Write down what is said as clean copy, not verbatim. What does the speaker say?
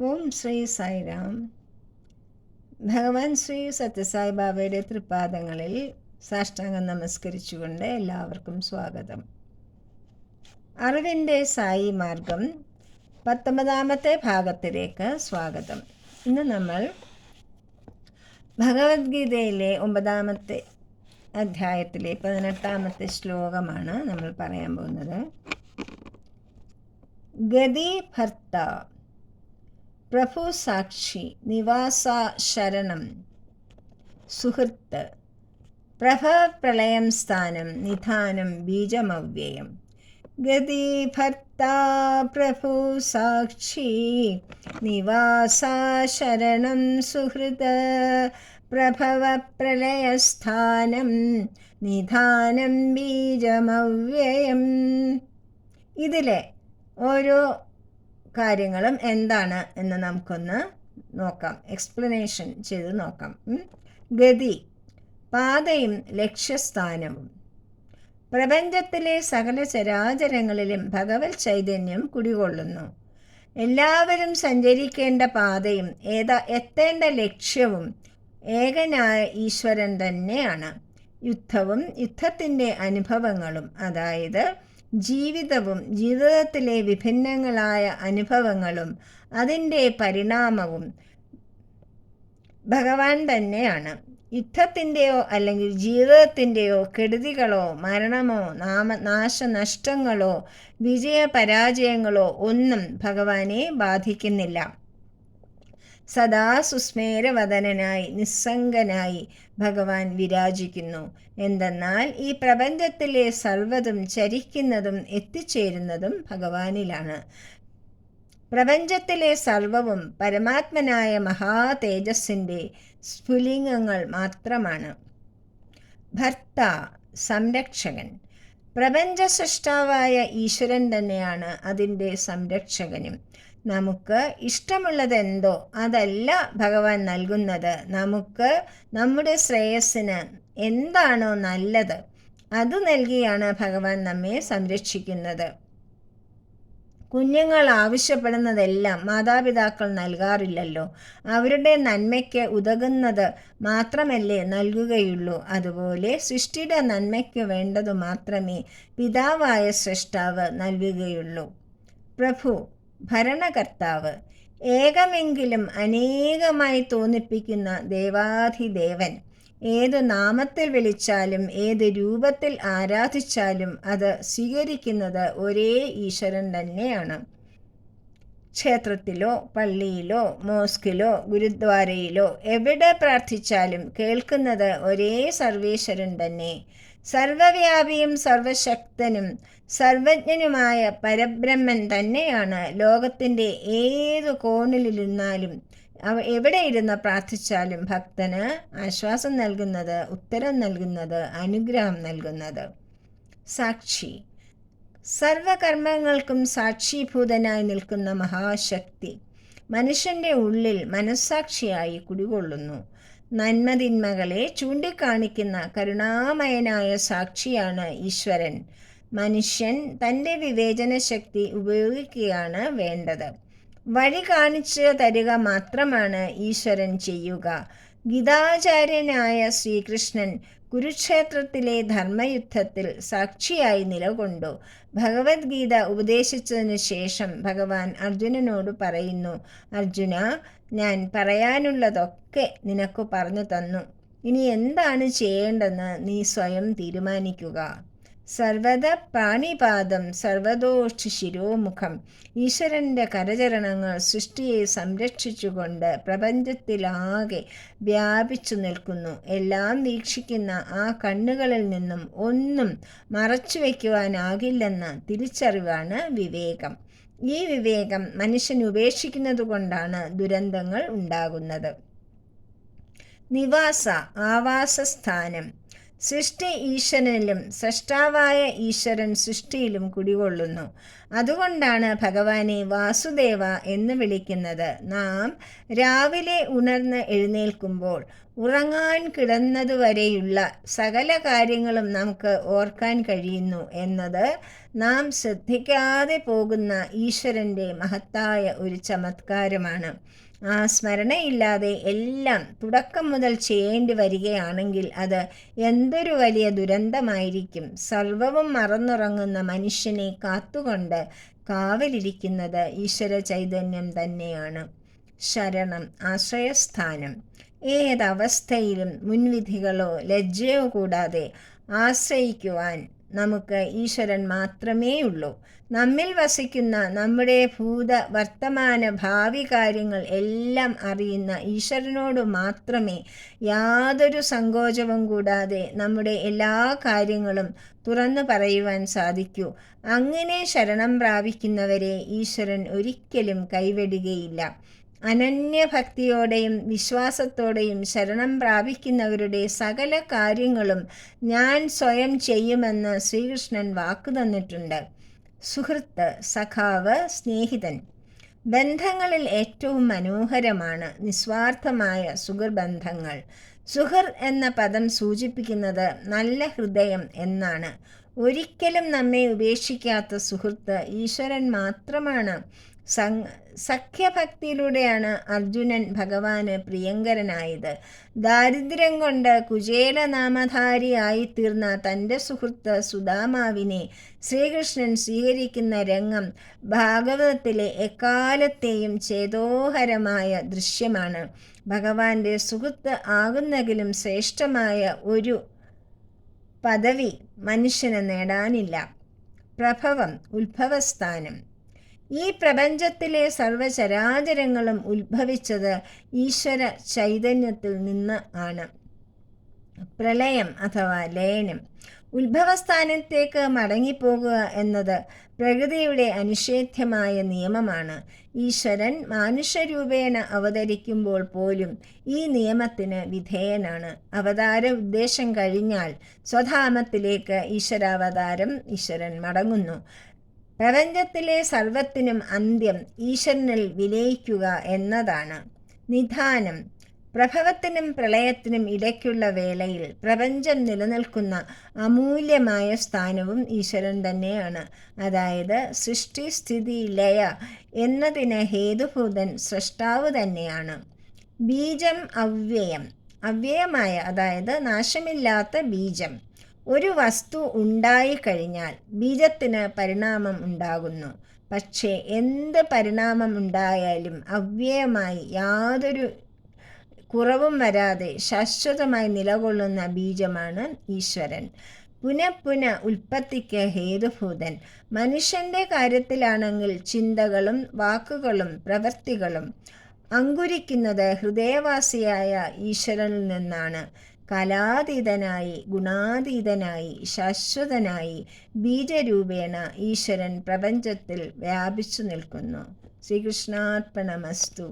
ഓം ശ്രീ സായിരാം. ഭഗവാൻ ശ്രീ സത്യസായി ബാബയുടെ തൃപ്പാദങ്ങളിൽ സാഷ്ടാംഗം നമസ്കരിച്ചുകൊണ്ട് എല്ലാവർക്കും സ്വാഗതം. അറിവിൻ്റെ സായി മാർഗം 19ാമത്തെ ഭാഗത്തിലേക്ക് സ്വാഗതം. ഇന്ന് നമ്മൾ ഭഗവത്ഗീതയിലെ 9ാമത്തെ അധ്യായത്തിലെ 18ാമത്തെ ശ്ലോകമാണ് നമ്മൾ പറയാൻ പോകുന്നത്. ഗതി ഭർത്ത പ്രഭു സാക്ഷി നിവാസ ശരണം സുഹൃത്ത് പ്രഭ പ്രളയം സ്ഥാനം നിധാനം ബീജമവ്യയം. ഗതി ഭർത്ത പ്രഭു സാക്ഷി നിവാസ ശരണം സുഹൃത് പ്രഭവ പ്രളയസ്ഥാനം നിധാനം ബീജമവ്യയം. ഇതിലെ ഓരോ കാര്യങ്ങളും എന്താണ് എന്ന് നമുക്കൊന്ന് നോക്കാം, എക്സ്പ്ലനേഷൻ ചെയ്ത് നോക്കാം. ഗതി, പാതയും ലക്ഷ്യസ്ഥാനവും. പ്രപഞ്ചത്തിലെ സകല ചരാചരങ്ങളിലും ഭഗവത് ചൈതന്യം കുടികൊള്ളുന്നു. എല്ലാവരും സഞ്ചരിക്കേണ്ട പാതയും എത്തേണ്ട ലക്ഷ്യവും ഏകനായ ഈശ്വരൻ തന്നെയാണ്. യുദ്ധവും യുദ്ധത്തിൻ്റെ അനുഭവങ്ങളും, അതായത് ജീവിതവും ജീവിതത്തിലെ വിഭിന്നങ്ങളായ അനുഭവങ്ങളും അതിൻ്റെ പരിണാമവും ഭഗവാൻ തന്നെയാണ്. യുദ്ധത്തിൻ്റെയോ അല്ലെങ്കിൽ ജീവിതത്തിൻ്റെയോ കെടുതികളോ മരണമോ നാശനഷ്ടങ്ങളോ വിജയപരാജയങ്ങളോ ഒന്നും ഭഗവാനെ ബാധിക്കുന്നില്ല. സദാ സുസ്മേരവദനായി നിസ്സംഗനായി ഭഗവാൻ വിരാജിക്കുന്നു. എന്തെന്നാൽ ഈ പ്രപഞ്ചത്തിലെ സർവ്വതും ചരിക്കുന്നതും എത്തിച്ചേരുന്നതും ഭഗവാനിലാണ്. പ്രപഞ്ചത്തിലെ സർവവും പരമാത്മനായ മഹാ തേജസ്സിൻ്റെ സ്ഫുലിംഗങ്ങൾ മാത്രമാണ്. ഭർത്ത, സംരക്ഷകൻ. പ്രപഞ്ച സൃഷ്ടാവായ ഈശ്വരൻ തന്നെയാണ് അതിൻ്റെ സംരക്ഷകനും. നമുക്ക് ഇഷ്ടമുള്ളതെന്തോ അതല്ല ഭഗവാൻ നൽകുന്നത്. നമുക്ക് നമ്മുടെ ശ്രേയസ്സിന് എന്താണോ നല്ലത് അത് നൽകിയാണ് ഭഗവാൻ നമ്മെ സംരക്ഷിക്കുന്നത്. കുഞ്ഞുങ്ങൾ ആവശ്യപ്പെടുന്നതെല്ലാം മാതാപിതാക്കൾ നൽകാറില്ലല്ലോ. അവരുടെ നന്മയ്ക്ക് ഉതകുന്നത് മാത്രമല്ലേ നൽകുകയുള്ളൂ. അതുപോലെ സൃഷ്ടിയുടെ നന്മയ്ക്ക് വേണ്ടതു മാത്രമേ പിതാവായ സൃഷ്ടാവ് നൽകുകയുള്ളൂ. പ്രഭു, ഭരണകർത്താവ്. ഏകമെങ്കിലും അനേകമായി തോന്നിപ്പിക്കുന്ന ദേവാധിദേവൻ. ഏത് നാമത്തിൽ വിളിച്ചാലും ഏത് രൂപത്തിൽ ആരാധിച്ചാലും അത് സ്വീകരിക്കുന്നത് ഒരേ ഈശ്വരൻ തന്നെയാണ്. ക്ഷേത്രത്തിലോ പള്ളിയിലോ മോസ്കിലോ ഗുരുദ്വാരയിലോ എവിടെ പ്രാർത്ഥിച്ചാലും കേൾക്കുന്നത് ഒരേ സർവേശ്വരൻ തന്നെ. സർവവ്യാപിയും സർവശക്തനും സർവജ്ഞനുമായ പരബ്രഹ്മൻ തന്നെയാണ് ലോകത്തിൻ്റെ ഏതു കോണിലിരുന്നാലും എവിടെ ഇരുന്ന് പ്രാർത്ഥിച്ചാലും ഭക്തന് ആശ്വാസം നൽകുന്നത്, ഉത്തരം നൽകുന്നത്, അനുഗ്രഹം നൽകുന്നത്. സാക്ഷി, സർവകർമ്മങ്ങൾക്കും സാക്ഷീഭൂതനായി നിൽക്കുന്ന മഹാശക്തി മനുഷ്യൻ്റെ ഉള്ളിൽ മനസ്സാക്ഷിയായി കുടികൊള്ളുന്നു. നന്മതിന്മകളെ ചൂണ്ടിക്കാണിക്കുന്ന കരുണാമയനായ സാക്ഷിയാണ് ഈശ്വരൻ. മനുഷ്യൻ തൻ്റെ വിവേചന ശക്തി ഉപയോഗിക്കുകയാണ് വേണ്ടത്. വഴി കാണിച്ചു തരിക മാത്രമാണ് ഈശ്വരൻ ചെയ്യുക. ഗീതാചാര്യനായ ശ്രീകൃഷ്ണൻ കുരുക്ഷേത്രത്തിലെ ധർമ്മയുദ്ധത്തിൽ സാക്ഷിയായി നിലകൊണ്ടു. ഭഗവത്ഗീത ഉപദേശിച്ചതിനു ശേഷം ഭഗവാൻ അർജുനനോട് പറയുന്നു, അർജുന, ഞാൻ പറയാനുള്ളതൊക്കെ നിനക്ക് പറഞ്ഞു തന്നു. ഇനി എന്താണ് ചെയ്യേണ്ടതെന്ന് നീ സ്വയം തീരുമാനിക്കുക. സർവത പ്രാണിപാദം സർവദോഷ ശിരോമുഖം. ഈശ്വരൻ്റെ കരചരണങ്ങൾ സൃഷ്ടിയെ സംരക്ഷിച്ചുകൊണ്ട് പ്രപഞ്ചത്തിലാകെ വ്യാപിച്ചു നിൽക്കുന്നു. എല്ലാം വീക്ഷിക്കുന്ന ആ കണ്ണുകളിൽ നിന്നും ഒന്നും മറച്ചു വയ്ക്കുവാനാകില്ലെന്ന തിരിച്ചറിവാണ് വിവേകം. ഈ വിവേകം മനുഷ്യൻ ഉപേക്ഷിക്കുന്നത് കൊണ്ടാണ് ദുരന്തങ്ങൾ ഉണ്ടാകുന്നത്. നിവാസ, ആവാസസ്ഥാനം. സൃഷ്ടി ഈശ്വരനിലും സൃഷ്ടാവായ ഈശ്വരൻ സൃഷ്ടിയിലും കുടികൊള്ളുന്നു. അതുകൊണ്ടാണ് ഭഗവാനെ വാസുദേവ എന്ന് വിളിക്കുന്നത്. നാം രാവിലെ ഉണർന്ന് എഴുന്നേൽക്കുമ്പോൾ ഉറങ്ങാൻ കിടന്നതുവരെയുള്ള സകല കാര്യങ്ങളും നമുക്ക് ഓർക്കാൻ കഴിയുന്നു എന്നത് നാം ശ്രദ്ധിക്കാതെ പോകുന്ന ഈശ്വരൻ്റെ മഹത്തായ ഒരു ചമത്കാരമാണ്. ആ സ്മരണയില്ലാതെ എല്ലാം തുടക്കം മുതൽ ചെയ്യേണ്ടി വരികയാണെങ്കിൽ അത് എന്തൊരു വലിയ ദുരന്തമായിരിക്കും. സർവവും മറന്നുറങ്ങുന്ന മനുഷ്യനെ കാത്തുകൊണ്ട് കാവലിരിക്കുന്നത് ഈശ്വര ചൈതന്യം തന്നെയാണ്. ശരണം, ആശ്രയസ്ഥാനം. ഏതവസ്ഥയിലും മുൻവിധികളോ ലജ്ജയോ കൂടാതെ ആശ്രയിക്കുവാൻ നമുക്ക് ഈശ്വരൻ മാത്രമേ ഉള്ളൂ. നമ്മിൽ വസിക്കുന്ന നമ്മുടെ ഭൂത വർത്തമാന ഭാവി കാര്യങ്ങൾ എല്ലാം അറിയുന്ന ഈശ്വരനോട് മാത്രമേ യാതൊരു സങ്കോചവും കൂടാതെ നമ്മുടെ എല്ലാ കാര്യങ്ങളും തുറന്നു പറയുവാൻ സാധിക്കൂ. അങ്ങനെ ശരണം പ്രാപിക്കുന്നവരെ ഈശ്വരൻ ഒരിക്കലും കൈവിടുകയില്ല. അനന്യഭക്തിയോടെയും വിശ്വാസത്തോടെയും ശരണം പ്രാപിക്കുന്നവരുടെ സകല കാര്യങ്ങളും ഞാൻ സ്വയം ചെയ്യുമെന്ന് ശ്രീകൃഷ്ണൻ വാക്കു തന്നിട്ടുണ്ട്. സുഹൃത്ത്, സഖാവ്, സ്നേഹിതൻ. ബന്ധങ്ങളിൽ ഏറ്റവും മനോഹരമാണ് നിസ്വാർത്ഥമായ സുഹൃബന്ധങ്ങൾ. സുഹൃർ എന്ന പദം സൂചിപ്പിക്കുന്നത് നല്ല ഹൃദയം എന്നാണ്. ഒരിക്കലും നമ്മെ ഉപേക്ഷിക്കാത്ത സുഹൃത്ത് ഈശ്വരൻ മാത്രമാണ്. സഖ്യഭക്തിയിലൂടെയാണ് അർജുനൻ ഭഗവാന് പ്രിയങ്കരനായത്. ദാരിദ്ര്യം കൊണ്ട് കുചേലനാമധാരിയായി തീർന്ന തൻ്റെ സുഹൃത്ത് സുദാമാവിനെ ശ്രീകൃഷ്ണൻ സ്വീകരിക്കുന്ന രംഗം ഭാഗവതത്തിലെ എക്കാലത്തെയും ചേതോഹരമായ ദൃശ്യമാണ്. ഭഗവാന്റെ സുഹൃത്ത് ആകുന്നതിലും ശ്രേഷ്ഠമായ ഒരു പദവി മനുഷ്യന് നേടാനില്ല. പ്രഭവം, ഉത്ഭവസ്ഥാനം. ഈ പ്രപഞ്ചത്തിലെ സർവചരാചരങ്ങളും ഉത്ഭവിച്ചത് ഈശ്വര ചൈതന്യത്തിൽ നിന്ന് ആണ്. പ്രളയം അഥവാ ലയനം. ഉത്ഭവസ്ഥാനത്തേക്ക് മടങ്ങിപ്പോകുക എന്നത് പ്രകൃതിയുടെ അനിഷേധ്യമായ നിയമമാണ്. ഈശ്വരൻ മാനുഷരൂപേണ അവതരിക്കുമ്പോൾ പോലും ഈ നിയമത്തിന് വിധേയനാണ്. അവതാര ഉദ്ദേശം കഴിഞ്ഞാൽ സ്വധാമത്തിലേക്ക് ഈശ്വരാവതാരം ഈശ്വരൻ മടങ്ങുന്നു. പ്രപഞ്ചത്തിലെ സർവത്തിനും അന്ത്യം ഈശ്വരനിൽ വിലയിക്കുക എന്നതാണ്. നിധാനം. പ്രഭവത്തിനും പ്രളയത്തിനും ഇടയ്ക്കുള്ള വേളയിൽ പ്രപഞ്ചം നിലനിൽക്കുന്ന അമൂല്യമായ സ്ഥാനവും ഈശ്വരൻ തന്നെയാണ്. അതായത് സൃഷ്ടി, സ്ഥിതി, ലയ എന്നതിന് ഹേതുഭൂതൻ സൃഷ്ടാവ് തന്നെയാണ്. ബീജം, അവ്യയം. അവ്യയമായ, അതായത് നാശമില്ലാത്ത ബീജം. ഒരു വസ്തു ഉണ്ടായിക്കഴിഞ്ഞാൽ ബീജത്തിന് പരിണാമം ഉണ്ടാകുന്നു. പക്ഷേ എന്ത് പരിണാമം ഉണ്ടായാലും അവ്യയമായി യാതൊരു കുറവും വരാതെ ശാശ്വതമായി നിലകൊള്ളുന്ന ബീജമാണ് ഈശ്വരൻ. പുനഃ ഉൽപ്പത്തിക്ക് ഹേതുഭൂതൻ. മനുഷ്യൻ്റെ കാര്യത്തിലാണെങ്കിൽ ചിന്തകളും വാക്കുകളും പ്രവൃത്തികളും അങ്കുരിക്കുന്നത് ഹൃദയവാസിയായ ഈശ്വരനിൽ നിന്നാണ്. കലാതീതനായി, ഗുണാതീതനായി, ശാശ്വതനായി ബീജരൂപേണ ഈശ്വരൻ പ്രപഞ്ചത്തിൽ വ്യാപിച്ചു നിൽക്കുന്നു. ശ്രീകൃഷ്ണാർപ്പണമസ്തു.